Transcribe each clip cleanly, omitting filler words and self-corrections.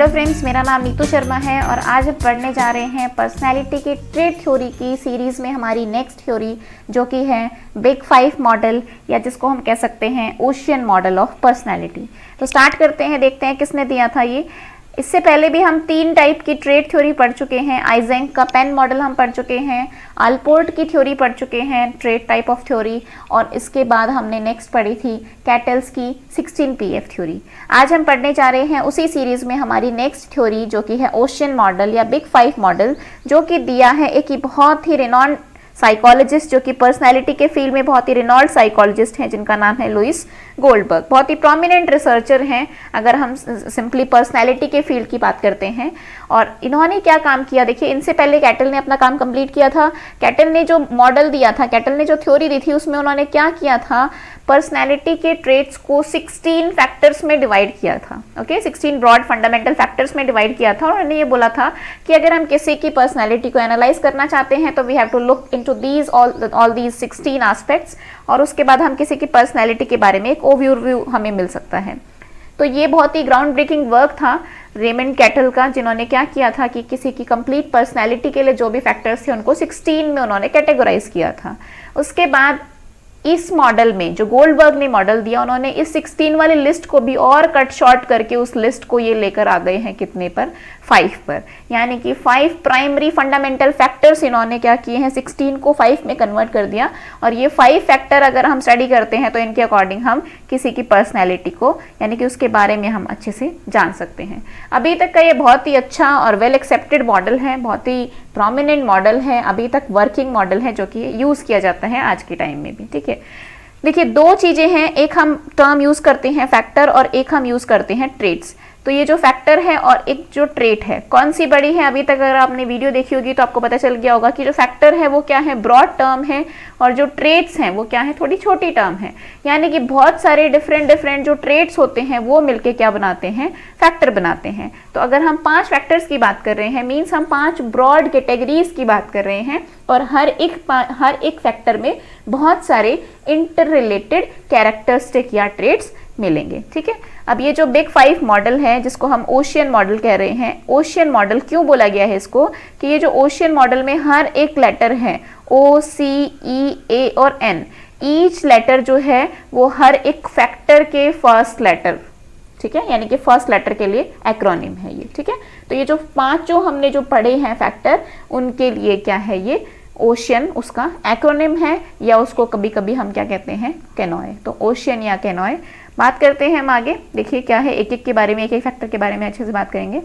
Hello friends, मेरा नाम नीतू शर्मा है और आज हम पढ़ने जा रहे हैं पर्सनैलिटी की ट्रेट थ्योरी की सीरीज़ में हमारी नेक्स्ट थ्योरी जो कि है बिग 5 मॉडल या जिसको हम कह सकते हैं ओशियन मॉडल ऑफ पर्सनैलिटी। तो स्टार्ट करते हैं, देखते हैं किसने दिया था ये। इससे पहले भी हम 3 टाइप की ट्रेट थ्योरी पढ़ चुके हैं। आइजेंक का पेन मॉडल हम पढ़ चुके हैं, अल्पोर्ट की थ्योरी पढ़ चुके हैं, ट्रेट टाइप ऑफ थ्योरी, और इसके बाद हमने नेक्स्ट पढ़ी थी कैटल्स की 16 PF थ्योरी। आज हम पढ़ने जा रहे हैं उसी सीरीज में हमारी नेक्स्ट थ्योरी जो कि है ओशियन मॉडल या बिग 5 मॉडल, जो कि दिया है एक ही बहुत ही रिनॉन्ड साइकोलॉजिस्ट जो कि पर्सनैलिटी के फील्ड में बहुत ही रिनॉल्ड साइकोलॉजिस्ट हैं, जिनका नाम है लुइस गोल्डबर्ग। बहुत ही प्रोमिनेंट रिसर्चर हैं अगर हम सिंपली पर्सनैलिटी के फील्ड की बात करते हैं। और इन्होंने क्या काम किया, देखिए, इनसे पहले कैटल ने अपना काम कंप्लीट किया था। कैटल ने जो मॉडल दिया था, कैटल ने जो थ्योरी दी थी, उसमें उन्होंने क्या किया था, पर्सनैलिटी के ट्रेट्स को 16 फैक्टर्स में डिवाइड किया था। ओके, 16 ब्रॉड फंडामेंटल फैक्टर्स में डिवाइड किया था। और उन्होंने ये बोला था कि अगर हम किसी की पर्सनैलिटी को एनालाइज करना चाहते हैं तो we have to look into these all these 16 aspects, और उसके बाद हम किसी की पर्सनैलिटी के बारे में एक ओवरव्यू हमें मिल सकता है। तो ये बहुत ही ग्राउंड ब्रेकिंग वर्क था रेमंड कैटल का, जिन्होंने क्या किया था कि किसी की कंप्लीट पर्सनैलिटी के लिए जो भी फैक्टर्स थे उनको 16 में उन्होंने कैटेगराइज किया था। उसके बाद इस मॉडल में जो गोल्डबर्ग ने मॉडल दिया, उन्होंने इस 16 वाली लिस्ट को भी और कट शॉर्ट करके उस लिस्ट को ये लेकर आ गए हैं कितने पर, 5 पर। यानी कि 5 प्राइमरी फंडामेंटल फैक्टर्स इन्होंने क्या किए हैं, 16 को 5 में कन्वर्ट कर दिया। और ये 5 फैक्टर अगर हम स्टडी करते हैं तो इनके अकॉर्डिंग हम किसी की पर्सनैलिटी को यानी कि उसके बारे में हम अच्छे से जान सकते हैं। अभी तक का ये बहुत ही अच्छा और वेल एक्सेप्टेड मॉडल है, बहुत ही प्रोमिनेंट मॉडल है, अभी तक वर्किंग मॉडल है जो कि यूज़ किया जाता है आज के टाइम में भी। ठीक है, देखिए, 2 चीज़ें हैं, एक हम टर्म यूज़ करते हैं फैक्टर और एक हम यूज़ करते हैं ट्रेट्स। तो ये जो फैक्टर है और एक जो ट्रेट है, कौन सी बड़ी है? अभी तक अगर आपने वीडियो देखी होगी तो आपको पता चल गया होगा कि जो फैक्टर है वो क्या है, ब्रॉड टर्म है, और जो ट्रेट्स हैं वो क्या है, थोड़ी छोटी टर्म है। यानी कि बहुत सारे डिफरेंट जो ट्रेट्स होते हैं वो मिलके क्या बनाते हैं, फैक्टर बनाते हैं। तो अगर हम 5 फैक्टर्स की बात कर रहे हैं, मीन्स हम 5 ब्रॉड कैटेगरीज की बात कर रहे हैं, और हर एक फैक्टर में बहुत सारे इंटर रिलेटेड कैरेक्टरिस्टिक या ट्रेट्स मिलेंगे। ठीक है, अब ये जो बिग 5 मॉडल है जिसको हम ओशियन मॉडल कह रहे हैं, ओशियन मॉडल क्यों बोला गया है इसको, कि ये जो ओशियन मॉडल में हर एक लेटर है, O, C, E, A और N, ईच लेटर जो है वो हर एक फैक्टर के फर्स्ट लेटर, ठीक है, यानी कि फर्स्ट लेटर के लिए एक्रोनिम है ये। ठीक है, तो ये जो 5 जो हमने जो पढ़े हैं फैक्टर, उनके लिए क्या है, ये ओशियन उसका एक्रोनिम है, या उसको कभी कभी हम क्या कहते हैं, कैनॉय। तो ओशियन या कैनॉय। बात करते हैं हम आगे, देखिए क्या है, एक एक के बारे में, एक एक फैक्टर के बारे में अच्छे से बात करेंगे।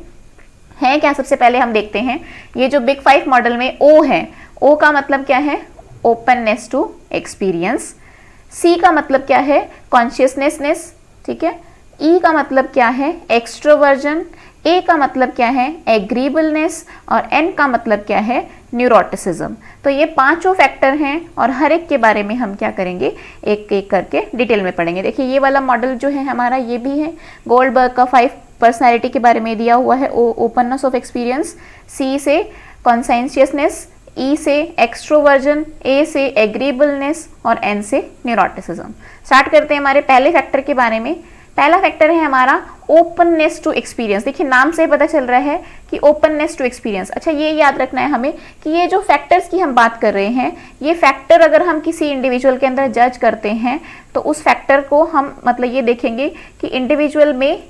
है क्या, सबसे पहले हम देखते हैं ये जो बिग 5 मॉडल में O है, O का मतलब क्या है, ओपननेस टू एक्सपीरियंस। C का मतलब क्या है, कॉन्शियसनेस। ठीक है, E का मतलब क्या है, एक्सट्रोवर्जन। A का मतलब क्या है, एग्रीबलनेस, और N का मतलब क्या है, न्यूरोटिसिज्म। तो ये 5 फैक्टर हैं और हर एक के बारे में हम क्या करेंगे, एक एक करके डिटेल में पढ़ेंगे। देखिए, ये वाला मॉडल जो है हमारा, ये भी है गोल्डबर्ग का 5 पर्सनैलिटी के बारे में दिया हुआ है। ओपननेस ऑफ एक्सपीरियंस, C से कॉन्साइंशियसनेस, E से एक्सट्रोवर्जन, A से एग्रीबलनेस और N से न्यूरोटिसिज्म। स्टार्ट करते हैं हमारे पहले फैक्टर के बारे में। पहला फैक्टर है हमारा ओपननेस टू एक्सपीरियंस। देखिए, नाम से पता चल रहा है कि ओपननेस टू एक्सपीरियंस। अच्छा, ये याद रखना है हमें कि ये जो फैक्टर्स की हम बात कर रहे हैं, ये फैक्टर अगर हम किसी इंडिविजुअल के अंदर जज करते हैं तो उस फैक्टर को हम मतलब ये देखेंगे कि इंडिविजुअल में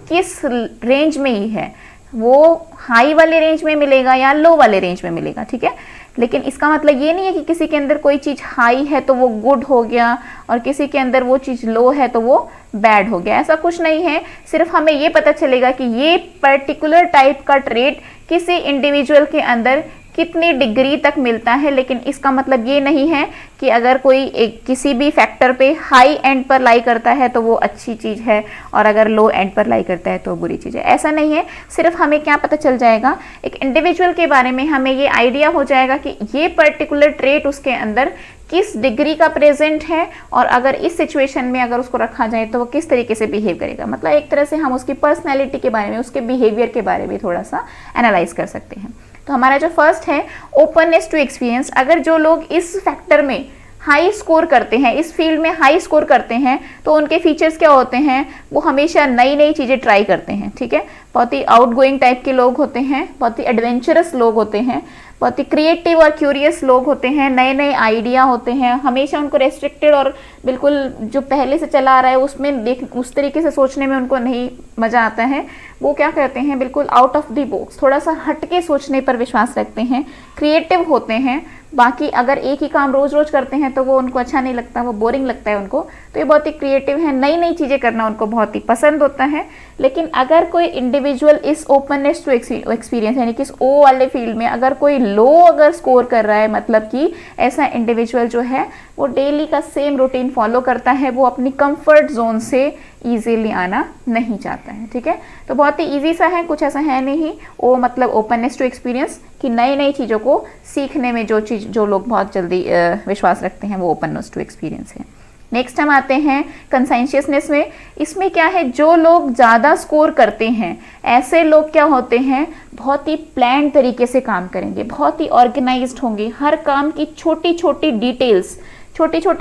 किस रेंज में ही है, वो हाई वाले रेंज में मिलेगा या लो वाले रेंज में मिलेगा। ठीक है, लेकिन इसका मतलब ये नहीं है कि किसी के अंदर कोई चीज़ हाई है तो वो गुड हो गया और किसी के अंदर वो चीज़ लो है तो वो बैड हो गया, ऐसा कुछ नहीं है। सिर्फ हमें ये पता चलेगा कि ये पर्टिकुलर टाइप का ट्रेट किसी इंडिविजुअल के अंदर कितनी डिग्री तक मिलता है, लेकिन इसका मतलब ये नहीं है कि अगर कोई किसी भी फैक्टर पे हाई एंड पर लाई करता है तो वो अच्छी चीज़ है और अगर लो एंड पर लाई करता है तो बुरी चीज़ है, ऐसा नहीं है। सिर्फ हमें क्या पता चल जाएगा, एक इंडिविजुअल के बारे में हमें ये आइडिया हो जाएगा कि ये पर्टिकुलर ट्रेट उसके अंदर किस डिग्री का प्रेजेंट है, और अगर इस सिचुएशन में अगर उसको रखा जाए तो वो किस तरीके से बिहेव करेगा। मतलब एक तरह से हम उसकी पर्सनैलिटी के बारे में, उसके बिहेवियर के बारे में थोड़ा सा एनालाइज कर सकते हैं। तो हमारा जो फर्स्ट है ओपननेस टू एक्सपीरियंस, अगर जो लोग इस फैक्टर में हाई स्कोर करते हैं, इस फील्ड में हाई स्कोर करते हैं, तो उनके फीचर्स क्या होते हैं, वो हमेशा नई नई चीज़ें ट्राई करते हैं, ठीक है। बहुत ही आउटगोइंग टाइप के लोग होते हैं, बहुत ही एडवेंचरस लोग होते हैं, बहुत ही क्रिएटिव और क्यूरियस लोग होते हैं, नए नए आइडिया होते हैं, हमेशा उनको रेस्ट्रिक्टेड और बिल्कुल जो पहले से चला आ रहा है उसमें देख उस तरीके से सोचने में उनको नहीं मज़ा आता है। वो क्या करते हैं, बिल्कुल आउट ऑफ द बॉक्स, थोड़ा सा हटके सोचने पर विश्वास रखते हैं, क्रिएटिव होते हैं। बाकी अगर एक ही काम रोज रोज करते हैं तो वो उनको अच्छा नहीं लगता, वो बोरिंग लगता है उनको। तो ये बहुत ही क्रिएटिव है, नई नई चीज़ें करना उनको बहुत ही पसंद होता है। लेकिन अगर कोई इंडिविजुअल इस ओपननेस टू एक्सपीरियंस यानी कि इस ओ वाले फील्ड में अगर कोई लो अगर स्कोर कर रहा है, मतलब कि ऐसा इंडिविजुअल जो है वो डेली का सेम रूटीन फॉलो करता है, वो अपनी कंफर्ट जोन से इजीली आना नहीं चाहता है, ठीक है। तो बहुत ही इजी सा है, कुछ ऐसा है नहीं। ओ मतलब ओपननेस टू एक्सपीरियंस कि नई नई चीज़ों को सीखने में जो लोग बहुत जल्दी विश्वास रखते हैं वो ओपननेस टू एक्सपीरियंस है। नेक्स्ट हम आते हैं कंसाइशियसनेस में। इसमें क्या है, जो लोग ज़्यादा स्कोर करते हैं ऐसे लोग क्या होते हैं, बहुत ही प्लान तरीके से काम करेंगे, बहुत ही ऑर्गेनाइज्ड होंगे, हर काम की छोटी छोटी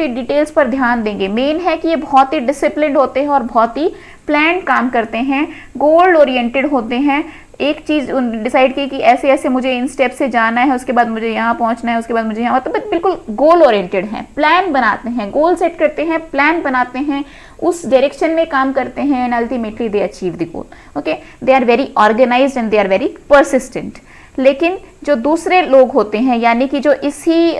डिटेल्स पर ध्यान देंगे। मेन है कि ये बहुत ही डिसिप्लिन्ड होते हैं और बहुत ही प्लान काम करते हैं, गोल ओरिएंटेड होते हैं। एक चीज़ डिसाइड की कि ऐसे ऐसे मुझे इन स्टेप से जाना है, उसके बाद मुझे यहाँ पहुँचना है, उसके बाद मुझे यहाँ, मतलब बिल्कुल गोल ओरिएंटेड हैं, प्लान बनाते हैं, गोल सेट करते हैं, प्लान बनाते हैं, उस डायरेक्शन में काम करते हैं and ultimately they achieve the goal. Okay, they are very organised and they are very persistent. लेकिन जो दूसरे लोग होते हैं यानी कि जो इसी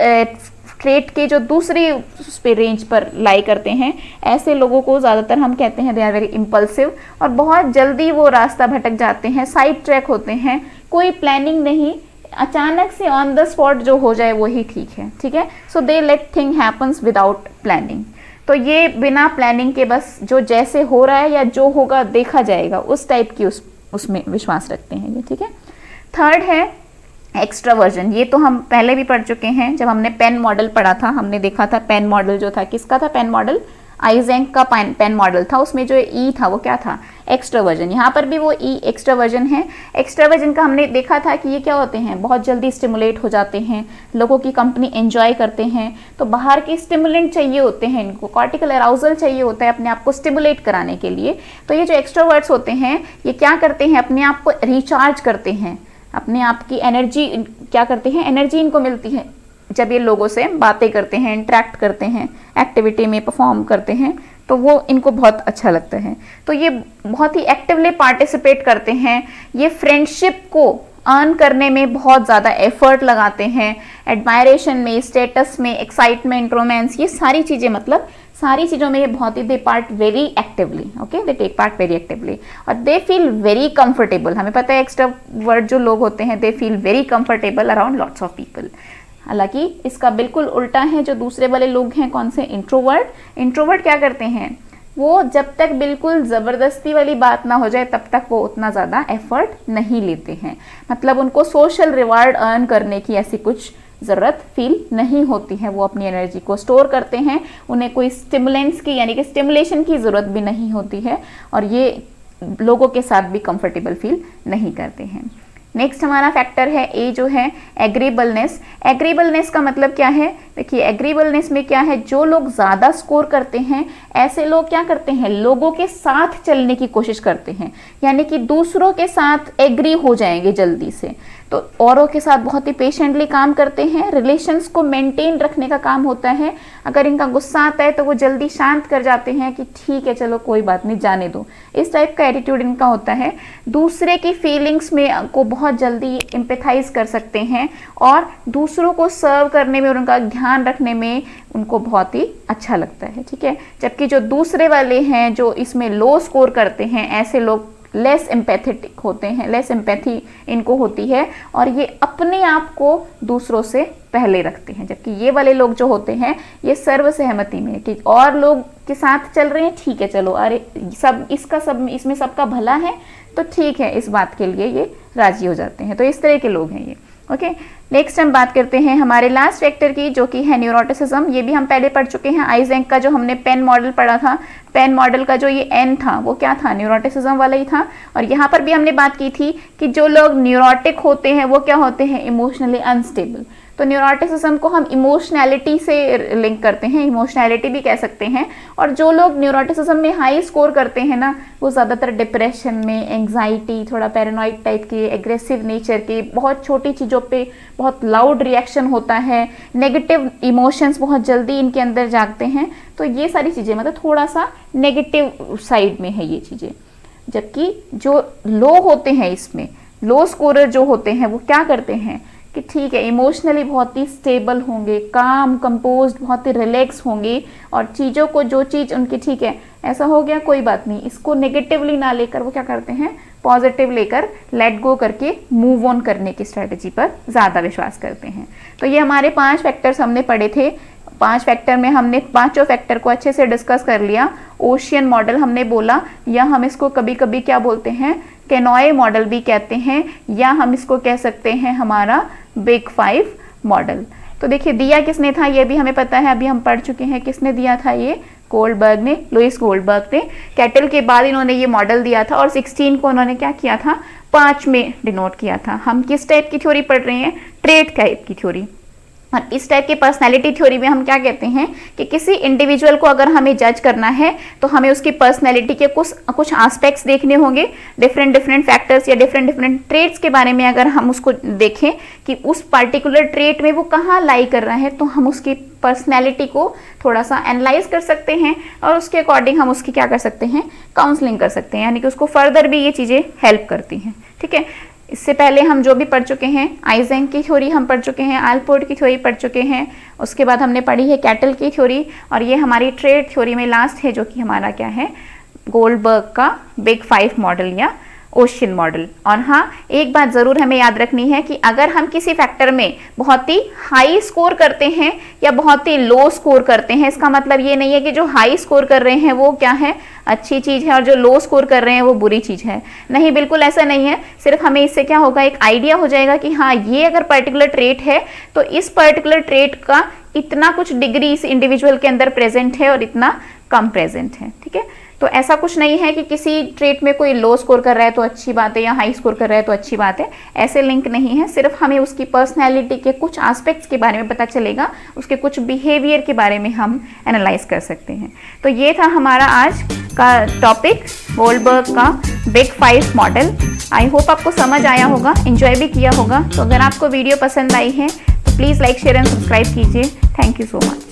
ट्रेट के जो दूसरी उस पे रेंज पर लाई करते हैं, ऐसे लोगों को ज़्यादातर हम कहते हैं दे आर वेरी इम्पल्सिव, और बहुत जल्दी वो रास्ता भटक जाते हैं, साइड ट्रैक होते हैं, कोई प्लानिंग नहीं, अचानक से ऑन द स्पॉट जो हो जाए वही ठीक है, ठीक है। So they let thing happens without planning. तो ये बिना प्लानिंग के बस जो जैसे हो रहा है या जो होगा देखा जाएगा उस टाइप की उसमें विश्वास रखते हैं ये, ठीक है। थर्ड है एक्स्ट्रावर्जन। ये तो हम पहले भी पढ़ चुके हैं, जब हमने पेन मॉडल पढ़ा था हमने देखा था पेन मॉडल जो था, किसका था पेन मॉडल, आइजेंक का पेन मॉडल था। उसमें जो ई था वो क्या था, एक्स्ट्रावर्जन। यहाँ पर भी वो ई एक्स्ट्रावर्जन है। एक्स्ट्रावर्जन का हमने देखा था कि ये क्या होते हैं, बहुत जल्दी स्टिमुलेट हो जाते हैं, लोगों की कंपनी एंजॉय करते हैं, तो बाहर के स्टिमुलेंट चाहिए होते हैं इनको, कॉर्टिकल अराउजल चाहिए होता है अपने आप को स्टिमुलेट कराने के लिए। तो ये जो एक्स्ट्रावर्ट्स होते हैं ये क्या करते हैं, अपने आप को रिचार्ज करते हैं, अपने आप की एनर्जी क्या करते हैं, एनर्जी इनको मिलती है जब ये लोगों से बातें करते हैं, इंटरेक्ट करते हैं, एक्टिविटी में परफॉर्म करते हैं, तो वो इनको बहुत अच्छा लगता है। तो ये बहुत ही एक्टिवली पार्टिसिपेट करते हैं, ये फ्रेंडशिप को अर्न करने में बहुत ज़्यादा एफर्ट लगाते हैं, एडमायरेशन में, स्टेटस में, एक्साइटमेंट, रोमांस, ये सारी चीज़ें, मतलब सारी चीज़ों में ये बहुत ही they part very actively, okay, they take part very actively, और दे फील वेरी कंफर्टेबल। हमें पता है एक्स्ट्रावर्ट जो लोग होते हैं they feel very comfortable around lots of people. हालांकि इसका बिल्कुल उल्टा है जो दूसरे वाले लोग हैं, कौन से, इंट्रोवर्ट। इंट्रोवर्ट क्या करते हैं, वो जब तक बिल्कुल ज़बरदस्ती वाली बात ना हो जाए तब तक वो उतना ज़्यादा एफर्ट नहीं लेते हैं, मतलब उनको सोशल रिवार्ड अर्न करने की ऐसी कुछ ज़रूरत फील नहीं होती है, वो अपनी एनर्जी को स्टोर करते हैं, उन्हें कोई स्टिमुलेंट्स की यानी कि स्टिमुलेशन की ज़रूरत भी नहीं होती है, और ये लोगों के साथ भी कंफर्टेबल फील नहीं करते हैं। नेक्स्ट हमारा फैक्टर है ए जो है एग्रीबलनेस। एग्रीबलनेस का मतलब क्या है, देखिए एग्रीबलनेस में क्या है, जो लोग ज़्यादा स्कोर करते हैं ऐसे लोग क्या करते हैं, लोगों के साथ चलने की कोशिश करते हैं, यानी कि दूसरों के साथ एग्री हो जाएंगे जल्दी से, तो औरों के साथ बहुत ही पेशेंटली काम करते हैं, रिलेशंस को मेंटेन रखने का काम होता है। अगर इनका गुस्सा आता है तो वो जल्दी शांत कर जाते हैं कि ठीक है चलो कोई बात नहीं जाने दो, इस टाइप का एटीट्यूड इनका होता है। दूसरे की फीलिंग्स में को बहुत जल्दी एम्पैथाइज कर सकते हैं, और दूसरों को सर्व करने में और उनका ध्यान रखने में उनको बहुत ही अच्छा लगता है, ठीक है। जबकि जो दूसरे वाले हैं जो इसमें लो स्कोर करते हैं, ऐसे लोग लेस एम्पैथेटिक होते हैं, लेस एम्पैथी इनको होती है, और ये अपने आप को दूसरों से पहले रखते हैं। जबकि ये वाले लोग जो होते हैं ये सर्व सहमति में कि और लोग के साथ चल रहे हैं, ठीक है चलो, अरे सब इसमें सबका भला है तो ठीक है, इस बात के लिए ये राजी हो जाते हैं। तो इस तरह के लोग हैं ये, ओके। नेक्स्ट हम बात करते हैं हमारे लास्ट फैक्टर की, जो कि है न्यूरोटिसिज्म। ये भी हम पहले पढ़ चुके हैं, आइजेंक का जो हमने पेन मॉडल पढ़ा था, पेन मॉडल का जो ये एन था वो क्या था, न्यूरोटिसिज्म वाला ही था। और यहाँ पर भी हमने बात की थी कि जो लोग न्यूरोटिक होते हैं वो क्या होते हैं, इमोशनली अनस्टेबल। तो न्यूरोटिसिज्म को हम इमोशनैलिटी से लिंक करते हैं, इमोशनैलिटी भी कह सकते हैं। और जो लोग न्यूरोटिसिज्म में हाई स्कोर करते हैं ना, वो ज़्यादातर डिप्रेशन में, एंग्जाइटी, थोड़ा पैरानॉइड टाइप के, एग्रेसिव नेचर के, बहुत छोटी चीज़ों पे बहुत लाउड रिएक्शन होता है, नेगेटिव इमोशंस बहुत जल्दी इनके अंदर जागते हैं। तो ये सारी चीज़ें मतलब थोड़ा सा नेगेटिव साइड में है ये चीज़ें। जबकि जो लो होते हैं, इसमें लो स्कोरर जो होते हैं, वो क्या करते हैं कि ठीक है, इमोशनली बहुत ही स्टेबल होंगे, काम कंपोज्ड, बहुत ही रिलैक्स होंगे, और चीज़ों को, जो चीज़ उनकी ठीक है ऐसा हो गया कोई बात नहीं, इसको नेगेटिवली ना लेकर वो क्या करते हैं, पॉजिटिव लेकर लेट गो करके मूव ऑन करने की स्ट्रेटजी पर ज़्यादा विश्वास करते हैं। तो ये हमारे 5 फैक्टर्स हमने पढ़े थे। 5 फैक्टर में हमने पांचों फैक्टर को अच्छे से डिस्कस कर लिया। ओशियन मॉडल हमने बोला, या हम इसको कभी कभी क्या बोलते हैं, केनॉय मॉडल भी कहते हैं, या हम इसको कह सकते हैं हमारा बिग 5 मॉडल। तो देखिए दिया किसने था ये भी हमें पता है, अभी हम पढ़ चुके हैं किसने दिया था, ये गोल्डबर्ग ने, लुइस गोल्डबर्ग ने। कैटल के बाद इन्होंने ये मॉडल दिया था, और 16 को उन्होंने क्या किया था, 5 में डिनोट किया था। हम किस टाइप की थ्योरी पढ़ रहे हैं, ट्रेट टाइप की थ्योरी। और इस टाइप की पर्सनैलिटी थ्योरी में हम क्या कहते हैं कि किसी इंडिविजुअल को अगर हमें जज करना है तो हमें उसकी पर्सनैलिटी के कुछ एस्पेक्ट्स देखने होंगे, डिफरेंट फैक्टर्स या डिफरेंट ट्रेट्स के बारे में अगर हम उसको देखें कि उस पर्टिकुलर ट्रेट में वो कहाँ लाई कर रहा है, तो हम उसकी पर्सनैलिटी को थोड़ा सा एनालाइज कर सकते हैं, और उसके अकॉर्डिंग हम उसकी क्या कर सकते हैं, काउंसलिंग कर सकते हैं, यानी कि उसको फर्दर भी ये चीज़ें हेल्प करती हैं। ठीक है, इससे पहले हम जो भी पढ़ चुके हैं, आइजेंक की थ्योरी हम पढ़ चुके हैं, आलपोर्ट की थ्योरी पढ़ चुके हैं, उसके बाद हमने पढ़ी है कैटल की थ्योरी, और ये हमारी ट्रेड थ्योरी में लास्ट है जो कि हमारा क्या है, गोल्डबर्ग का बिग 5 मॉडल या ओशियन मॉडल। और हाँ, एक बात ज़रूर हमें याद रखनी है कि अगर हम किसी फैक्टर में बहुत ही हाई स्कोर करते हैं या बहुत ही लो स्कोर करते हैं, इसका मतलब ये नहीं है कि जो हाई स्कोर कर रहे हैं वो क्या है, अच्छी चीज़ है, और जो लो स्कोर कर रहे हैं वो बुरी चीज़ है। नहीं, बिल्कुल ऐसा नहीं है। सिर्फ हमें इससे क्या होगा, एक आइडिया हो जाएगा कि हाँ, ये अगर पर्टिकुलर ट्रेट है तो इस पर्टिकुलर ट्रेट का इतना कुछ डिग्री इस इंडिविजुअल के अंदर प्रेजेंट है और इतना कम प्रेजेंट है। ठीक है, तो ऐसा कुछ नहीं है कि किसी ट्रेट में कोई लो स्कोर कर रहा है तो अच्छी बात है, या हाई स्कोर कर रहा है तो अच्छी बात है, ऐसे लिंक नहीं है। सिर्फ हमें उसकी पर्सनैलिटी के कुछ एस्पेक्ट्स के बारे में पता चलेगा, उसके कुछ बिहेवियर के बारे में हम एनालाइज कर सकते हैं। तो ये था हमारा आज का टॉपिक, गोल्डबर्ग का बिग 5 मॉडल। आई होप आपको समझ आया होगा, एंजॉय भी किया होगा। तो अगर आपको वीडियो पसंद आई है तो please like, share and subscribe कीजिए। Thank you so much.